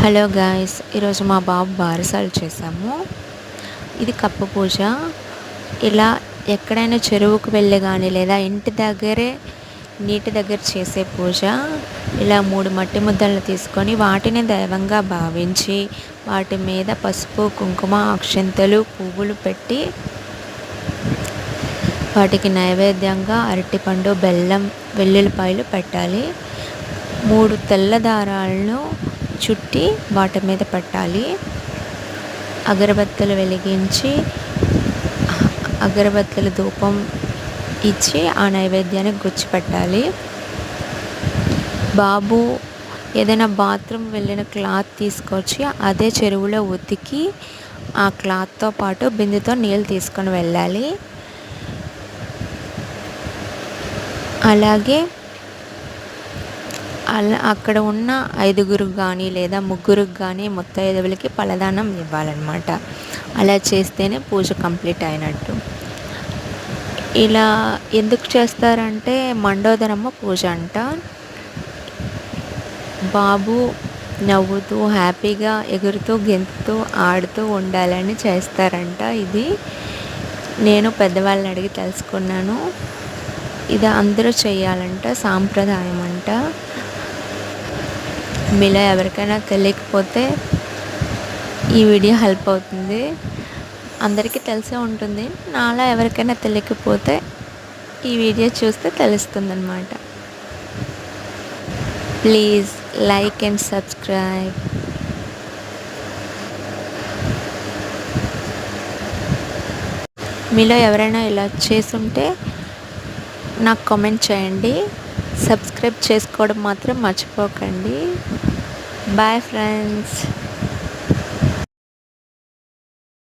Hello guys, ఈరోజు మా బాబు బారసాలు చేసాము. ఇది కప్ప పూజ. ఇలా ఎక్కడైనా చెరువుకు వెళ్ళి కానీ లేదా ఇంటి దగ్గరే నీటి దగ్గర చేసే పూజ. ఇలా 3 మట్టి ముద్దలను తీసుకొని వాటిని దైవంగా భావించి వాటి మీద పసుపు, కుంకుమ, అక్షింతలు, పువ్వులు పెట్టి వాటికి నైవేద్యంగా అరటిపండు, బెల్లం, వెల్లుల్లిపాయలు పెట్టాలి. 3 తెల్ల దారాలను చుట్టి వాటి మీద పెట్టాలి. అగరబత్తులు వెలిగించి అగరబత్తుల ధూపం ఇచ్చి ఆ నైవేద్యాన్ని గుచ్చిపెట్టాలి. బాబు ఏదైనా బాత్రూమ్ వెళ్ళిన క్లాత్ తీసుకొచ్చి అదే చెరువులో ఉతికి ఆ క్లాత్తో పాటు బిందెతో నీళ్ళు తీసుకొని వెళ్ళాలి. అలాగే అక్కడ ఉన్న 5గురికి కానీ లేదా 3గురికి కానీ ముత్తైదువులకి పలదానం ఇవ్వాలన్నమాట. అలా చేస్తేనే పూజ కంప్లీట్ అయినట్టు. ఇలా ఎందుకు చేస్తారంటే మండోదరమ్మ పూజ అంట. బాబు నవ్వుతూ హ్యాపీగా ఎగురుతూ గెంతుతూ ఆడుతూ ఉండాలని చేస్తారంట. ఇది నేను పెద్దవాళ్ళని అడిగి తెలుసుకున్నాను. ఇది అందరూ చేయాలంట, సాంప్రదాయం అంట. మీలో ఎవరికైనా తెలియకపోతే ఈ వీడియో హెల్ప్ అవుతుంది. అందరికీ తెలిసే ఉంటుంది. నాలా ఎవరికైనా తెలియకపోతే ఈ వీడియో చూస్తే తెలుస్తుంది అన్నమాట. Please like and subscribe. మీలో ఎవరైనా ఇలా చేసుంటే నాకు కామెంట్ చేయండి. సబ్స్క్రైబ్ చేసుకోవడం మాత్రం మర్చిపోకండి. Bye friends.